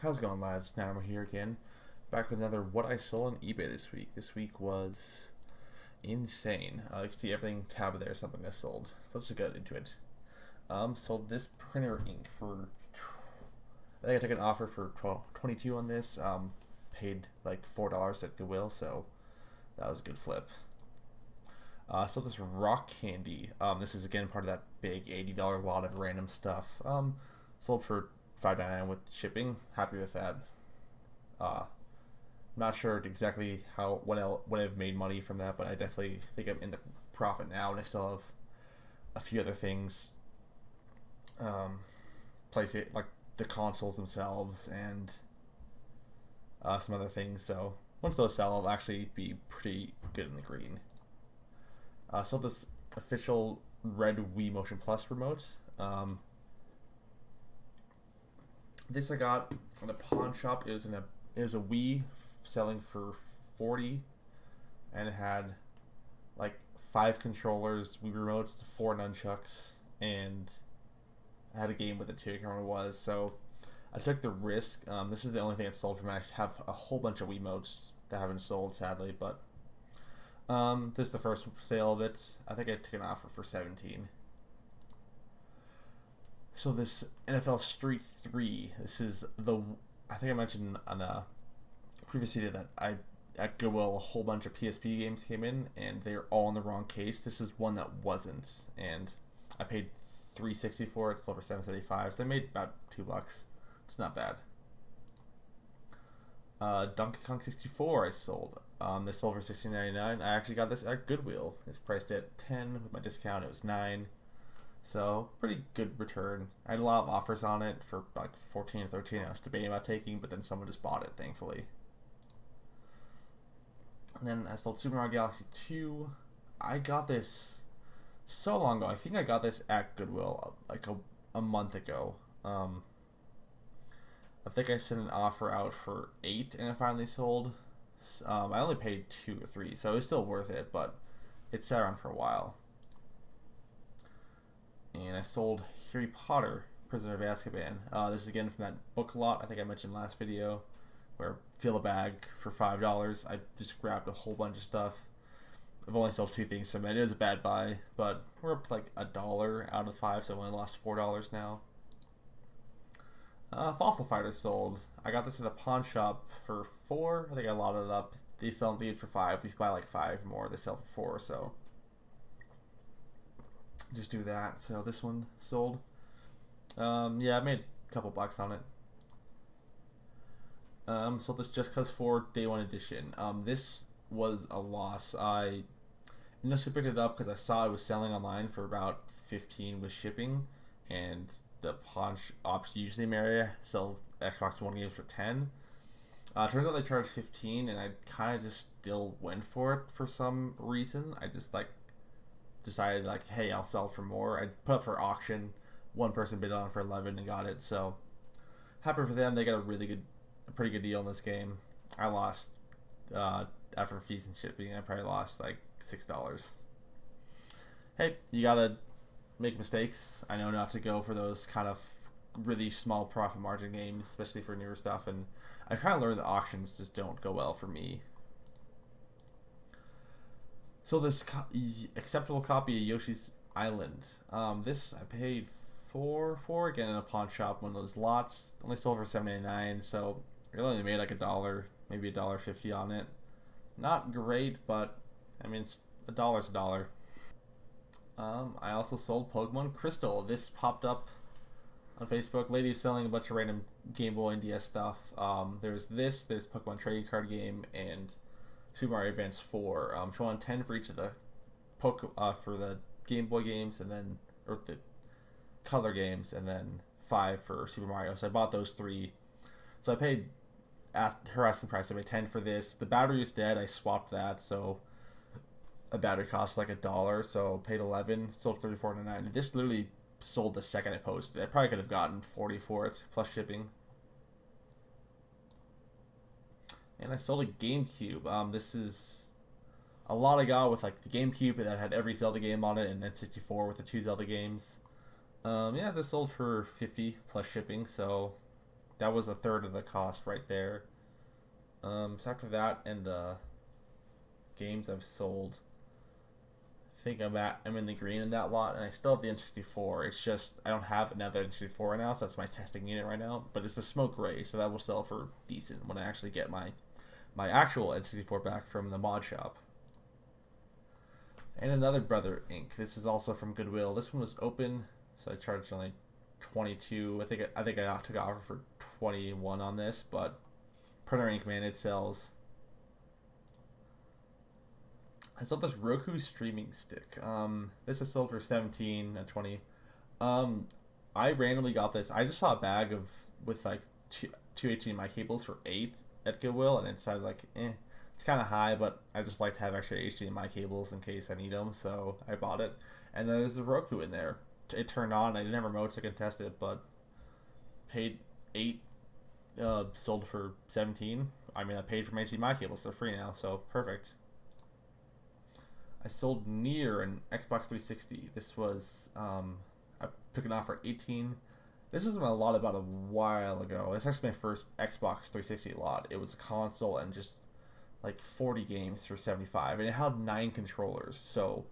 How's it going, lads? Now I'm here again, back with another what I sold on eBay this week. This week was insane. You can see everything tab there, something I sold. So let's just get into it. Sold this printer ink for, I think I took an offer for $22 on this. Paid like $4 at Goodwill, so that was a good flip. Sold this rock candy. This is again part of that big $80 lot of random stuff. Sold for $5.99 with shipping. Happy with that. Not sure exactly when I've made money from that, but I definitely think I'm in the profit now, and I still have a few other things. Place it like the consoles themselves and some other things. So once those sell, I'll actually be pretty good in the green. Sold this official red Wii Motion Plus remote. This I got in a pawn shop. It was a Wii selling for $40, and it had like 5 controllers, Wii remotes, 4 nunchucks, and I had a game with it too. I can't remember what it was. So I took the risk. This is the only thing I sold from it. I have a whole bunch of Wii motes that haven't sold, sadly, but this is the first sale of it. I think I took an offer for $17. So this NFL Street 3, this is I think I mentioned on a previous video that at Goodwill, a whole bunch of PSP games came in, and they're all in the wrong case. This is one that wasn't, and I paid $3.60 for it. It's over $7.75, so I made about $2. It's not bad. Donkey Kong 64 I sold. This sold for $16.99. I actually got this at Goodwill. It's priced at $10. With my discount, it was $9. So pretty good return. I had a lot of offers on it for like 14 or 13. I was debating about taking, but then someone just bought it, thankfully. And then I sold Super Mario Galaxy 2. I got this so long ago. I think I got this at Goodwill like a month ago. I think I sent an offer out for $8 and it finally sold. I only paid $2 or $3, so it's still worth it, but it sat around for a while. And I sold Harry Potter, Prisoner of Azkaban. This is again from that book lot I think I mentioned last video, where fill a bag for $5. I just grabbed a whole bunch of stuff. I've only sold 2 things, so it is a bad buy, but we're up to like $1 out of 5, so I only lost $4 now. Fossil Fighter sold. I got this in a pawn shop for $4. I think I lotted it up. They sell them for $5. If you buy like 5 more, they sell for $4, so just do that. So this one sold. Yeah, I made a couple bucks on it. Sold this Just Cause 4 Day 1 Edition. This was a loss. I initially picked it up because I saw it was selling online for about $15 with shipping, and the pawn shops usually in the area sell Xbox One games for $10. Turns out they charged $15, and I kind of just still went for it for some reason. I just like decided like, hey, I'll sell for more. I put up for auction. One person bid on it for $11 and got it. So happy for them. They got a pretty good deal in this game. I lost after fees and shipping. I probably lost like $6. Hey, you gotta make mistakes. I know not to go for those kind of really small profit margin games, especially for newer stuff. And I kind of learned that auctions just don't go well for me. So this acceptable copy of Yoshi's Island. This I paid $4 for, again in a pawn shop, one of those lots. Only sold for $7.99, so I only made like $1, maybe $1.50 on it. Not great, but I mean, it's $1's a dollar. I also sold Pokemon Crystal. This popped up on Facebook. Lady was selling a bunch of random Game Boy and DS stuff. There's Pokemon trading card game, and Super Mario Advance 4. She wanted 10 for each of the for the Game Boy games, and then or the color games, and then 5 for Super Mario. So I bought those 3. So I paid her asking price. I paid 10 for this. The battery was dead. I swapped that, so a battery cost like $1. So paid 11. Sold $34.99. This literally sold the second I posted. I probably could have gotten 40 for it plus shipping. And I sold a GameCube. This is a lot I got with like the GameCube that had every Zelda game on it, and then 64 with the 2 Zelda games. Yeah, this sold for $50 plus shipping, so that was a third of the cost right there. So after that and the games I've sold, I think I'm in the green in that lot, and I still have the N64. It's just I don't have another N64 right now, so that's my testing unit right now. But it's the smoke gray, so that will sell for decent when I actually get my actual N64 back from the mod shop. And another Brother Ink. This is also from Goodwill. This one was open, so I charged only 22. I think I took an offer for 21 on this, but Printer Ink, man, it sells. I sold this Roku streaming stick. This is sold for 17 at 20. I randomly got this. I just saw a bag with like two HDMI cables for 8 at Goodwill, and it decided like, it's kind of high, but I just like to have extra HDMI cables in case I need them, so I bought it. And then there's a Roku in there. It turned on. I didn't have a remote, so I could test it, but paid 8, sold for 17. I mean, I paid for my HDMI cables. They're free now, so perfect. I sold Nier an Xbox 360. This was, I took an offer at 18. This is a lot about a while ago. It's actually my first Xbox 360 lot. It was a console and just like 40 games for 75, and it had 9 controllers. So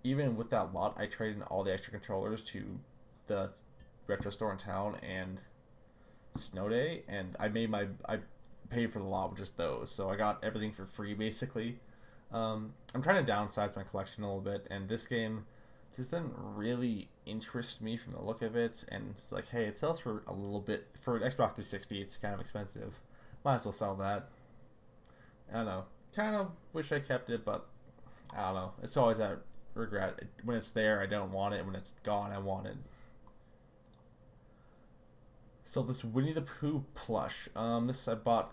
even with that lot, I traded in all the extra controllers to the retro store in town and Snow Day, and I paid for the lot with just those. So I got everything for free basically. I'm trying to downsize my collection a little bit, and this game just didn't really interest me from the look of it, and it's like, hey, it sells for a little bit. For an Xbox 360, it's kind of expensive. Might as well sell that. I don't know. Kind of wish I kept it, but I don't know. It's always that regret. When it's there, I don't want it. When it's gone, I want it. So this Winnie the Pooh plush. This I bought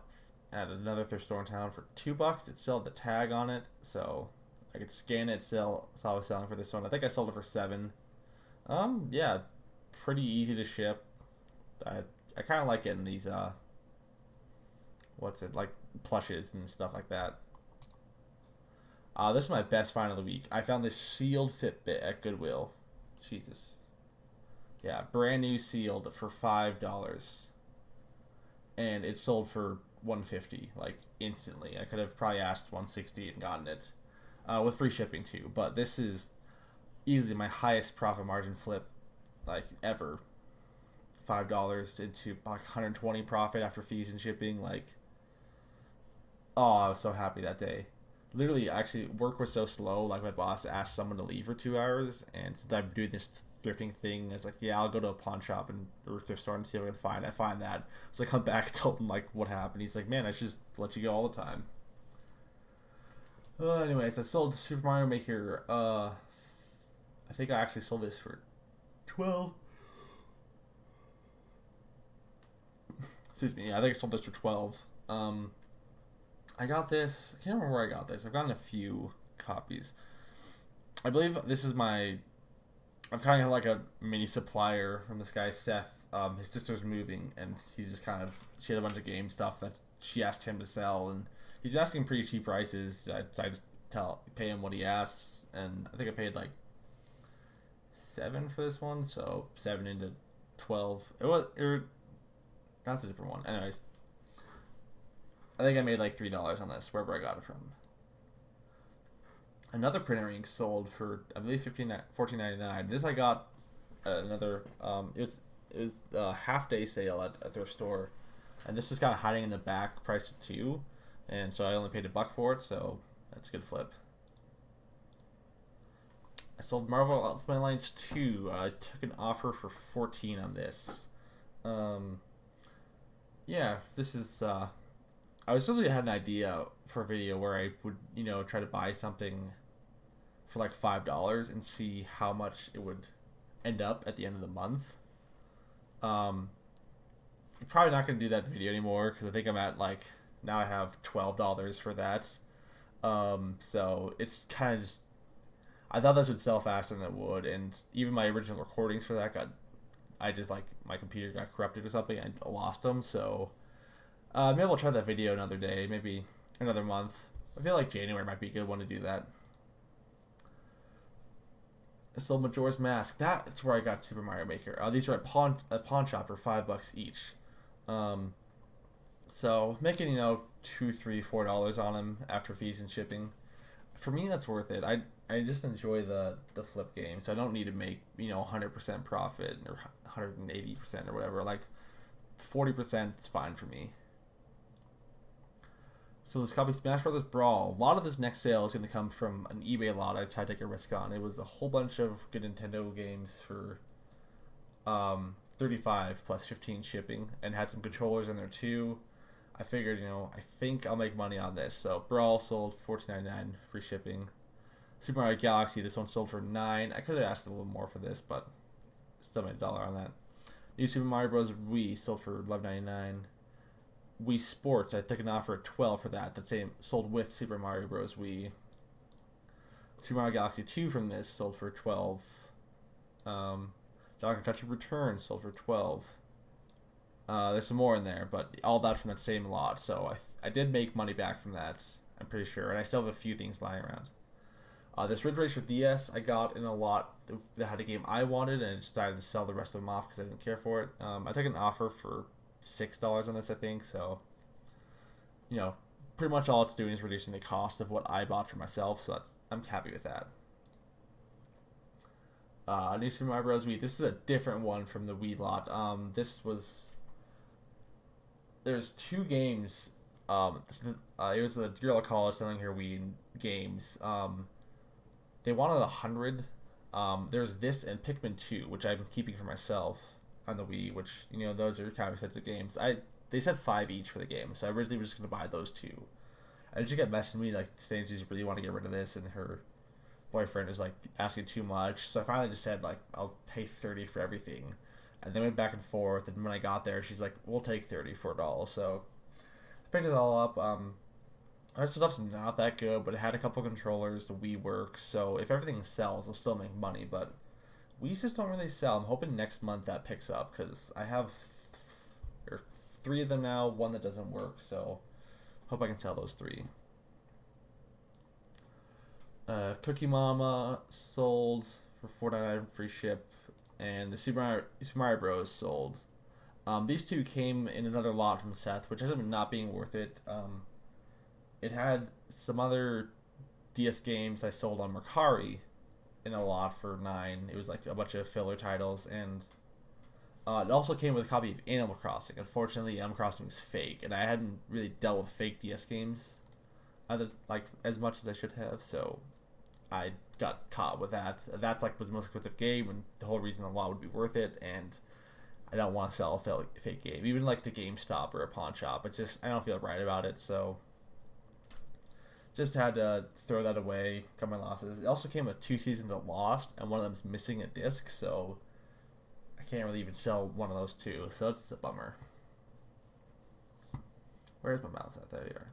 at another thrift store in town for $2. It still had the tag on it, so I could scan it. So I was selling for this one. I think I sold it for $7. Yeah, pretty easy to ship. I kind of like getting these like plushes and stuff like that. This is my best find of the week. I found this sealed Fitbit at Goodwill. Jesus. Yeah, brand new sealed for $5, and it sold for $150 like instantly. I could have probably asked $160 and gotten it with free shipping too. But this is easily my highest profit margin flip like ever. $5 into like 120 profit after fees and shipping. Like, oh, I was so happy that day. Literally, actually, work was so slow. Like, my boss asked someone to leave for 2 hours, and since I'm doing this thrifting thing, it's like, yeah, I'll go to a pawn shop or thrift store and see what I can find. I find that, so I come back and told him like what happened. He's like, man, I should just let you go all the time. Anyways, I sold Super Mario Maker. I think I actually sold this for 12. Excuse me. Yeah, I think I sold this for 12. I got this. I can't remember where I got this. I've gotten a few copies. I believe this is I've kind of got like a mini supplier from this guy, Seth. His sister's moving, and he's just she had a bunch of game stuff that she asked him to sell, and he's been asking pretty cheap prices. So I just pay him what he asks, and I think I paid like $7 for this one, so 7 into 12. That's a different one. Anyways, I think I made like $3 on this, wherever I got it from. Another printer ink sold for, I believe, $14.99. This I got at another. It was a half-day sale at a thrift store, and this is kind of hiding in the back, priced at $2, and so I only paid $1 for it. So that's a good flip. I sold Marvel Ultimate Alliance 2. I took an offer for $14 on this. Yeah, this is. I was really had an idea for a video where I would, try to buy something for like $5 and see how much it would end up at the end of the month. I'm probably not going to do that video anymore because I think I'm at like, now I have $12 for that. So it's kind of just, I thought this would sell faster than it would, and even my original recordings for that my computer got corrupted or something, and I lost them, so maybe we'll try that video another day, maybe another month. I feel like January might be a good one to do that. I sold Majora's Mask. That's where I got Super Mario Maker. These are at pawn shop for $5 each. Um, so making $2, $3, $4 on them after fees and shipping, for me that's worth it. I just enjoy the flip game, so I don't need to make 100% profit or 180% or whatever. Like 40% is fine for me. So let's copy Smash Brothers Brawl. A lot of this next sale is going to come from an eBay lot I decided to take a risk on. It was a whole bunch of good Nintendo games for 35 plus 15 shipping, and had some controllers in there too. I figured, I think I'll make money on this. So Brawl sold $14.99, free shipping. Super Mario Galaxy, this one sold for $9. I could have asked a little more for this, but still made $1 on that. New Super Mario Bros. Wii sold for $11.99. Wii Sports, I took an offer at $12 for that. That same sold with Super Mario Bros. Wii. Super Mario Galaxy 2 from this sold for $12. Donkey Touch Return sold for $12. There's some more in there, but all that from that same lot. So I did make money back from that, I'm pretty sure, and I still have a few things lying around. This Ridge Racer DS I got in a lot that had a game I wanted, and I decided to sell the rest of them off because I didn't care for it. I took an offer for $6 on this, I think, so pretty much all it's doing is reducing the cost of what I bought for myself, so I'm happy with that. New Super Mario Bros. Wii. This is a different one from the Wii lot. There's two games. It was a girl at college selling her Wii games. They wanted 100. There's this and Pikmin 2, which I'm keeping for myself on the Wii, which, those are kind of expensive games. They said 5 each for the game, so I originally was just going to buy those two. And she kept messaging me, like, saying she really want to get rid of this, and her boyfriend is, like, asking too much. So I finally just said, like, I'll pay $30 for everything. And then went back and forth, and when I got there, she's like, we'll take $30 for it all. So I picked it all up. The rest of the stuff's not that good, but it had a couple controllers, the Wii works, so if everything sells, I'll still make money, but Wii just don't really sell. I'm hoping next month that picks up, because I have 3 of them now, one that doesn't work, so hope I can sell those 3. Cookie Mama sold for $4.99 free ship, and the Super Mario Bros. Sold. These two came in another lot from Seth, which ended up not being worth it. It had some other DS games I sold on Mercari in a lot for $9. It was like a bunch of filler titles, and it also came with a copy of Animal Crossing. Unfortunately, Animal Crossing was fake, and I hadn't really dealt with fake DS games as much as I should have, so I got caught with that. That was the most expensive game, and the whole reason the lot would be worth it, and I don't want to sell a fake game, even to GameStop or a pawn shop. I don't feel right about it, so just had to throw that away, cut my losses. It also came with 2 seasons of Lost, and one of them's missing a disc, so I can't really even sell one of those 2, so it's a bummer. Where's my mouse at? There you are.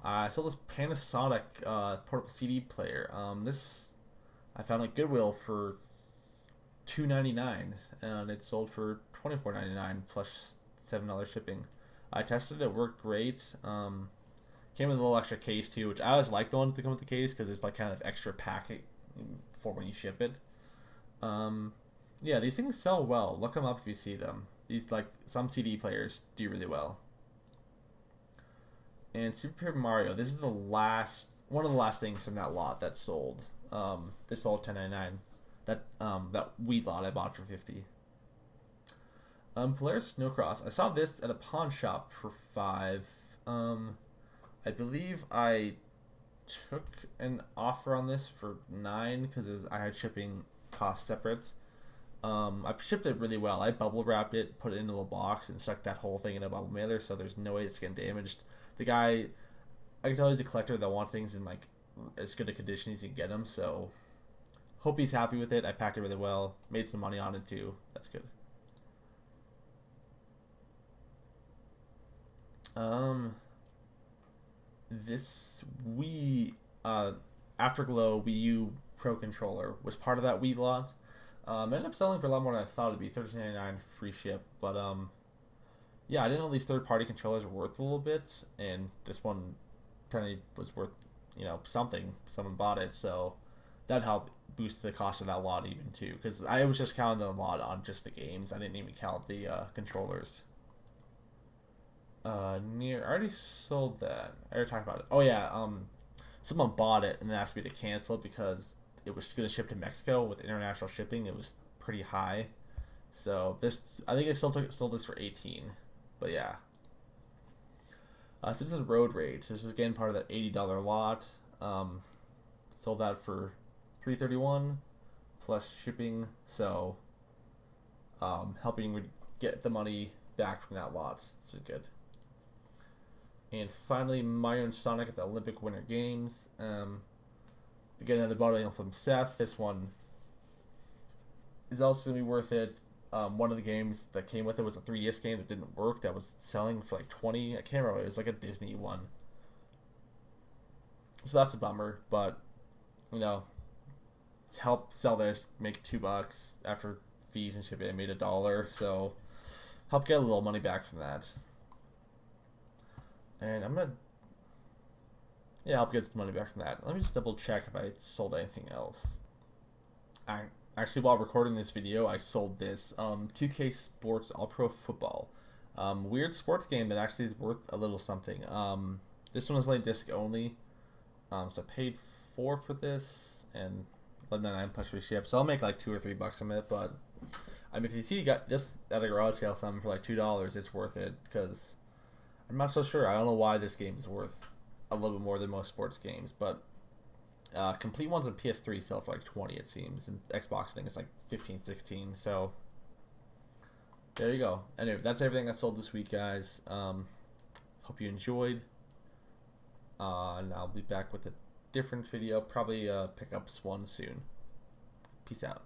I sold this Panasonic portable CD player. This I found at Goodwill for $2.99, and it sold for $24.99 plus $7 shipping. I tested it, worked great. Came with a little extra case too, which I always like the ones that come with the case because it's like kind of extra packing for when you ship it. Yeah, these things sell well. Look them up if you see them. These some CD players do really well. And Super Paper Mario. This is one of the last things from that lot that sold. This sold $10.99. That Wii lot I bought for $50. Polaris Snowcross. I saw this at a pawn shop for $5. I believe I took an offer on this for $9 because I had shipping costs separate. I shipped it really well. I bubble wrapped it, put it in a little box, and stuck that whole thing in a bubble mailer, so there's no way it's getting damaged. The guy, I can tell he's a collector that wants things in as good a condition as you can get them, so hope he's happy with it. I packed it really well, made some money on it too. That's good. This Wii Afterglow Wii U Pro controller was part of that Wii lot. Ended up selling for a lot more than I thought it'd be. $13.99 free ship, but yeah, I didn't know these third-party controllers were worth a little bit, and this one apparently was worth something. Someone bought it, so that helped boost the cost of that lot even too. Because I was just counting the lot on just the games. I didn't even count the controllers. I already sold that. I already talked about it. Oh yeah, someone bought it and then asked me to cancel it because it was going to ship to Mexico with international shipping. It was pretty high. So this, I think I sold this for 18, but yeah. Simpsons Road Rage. This is again part of that $80 lot. Sold that for $331 plus shipping. So helping get the money back from that lot. It's been good. And finally, Mario and Sonic at the Olympic Winter Games. Again, another bottle from Seth. This one is also going to be worth it. One of the games that came with it was a 3DS game that didn't work. That was selling for like 20. I can't remember. It was like a Disney one. So that's a bummer. But, you know, to help sell this, make $2 after fees and shipping. I made $1. So help get a little money back from that. And I'm going to, yeah, help get some money back from that. Let me just double check if I sold anything else. Actually, while recording this video, I sold this 2K Sports All-Pro Football. Weird sports game that actually is worth a little something. This one is like disc only. So I paid $4 for this and $11.99 plus free ship. So I'll make like $2 or $3 from it. But I mean, if you see you got this at a garage sale something for like $2, it's worth it because I'm not so sure. I don't know why this game is worth a little bit more than most sports games, but complete ones on PS3 sell for like 20, it seems, and Xbox thing is like 15, 16. So there you go. Anyway, that's everything I sold this week, guys. Hope you enjoyed, and I'll be back with a different video. Probably pick up one soon. Peace out.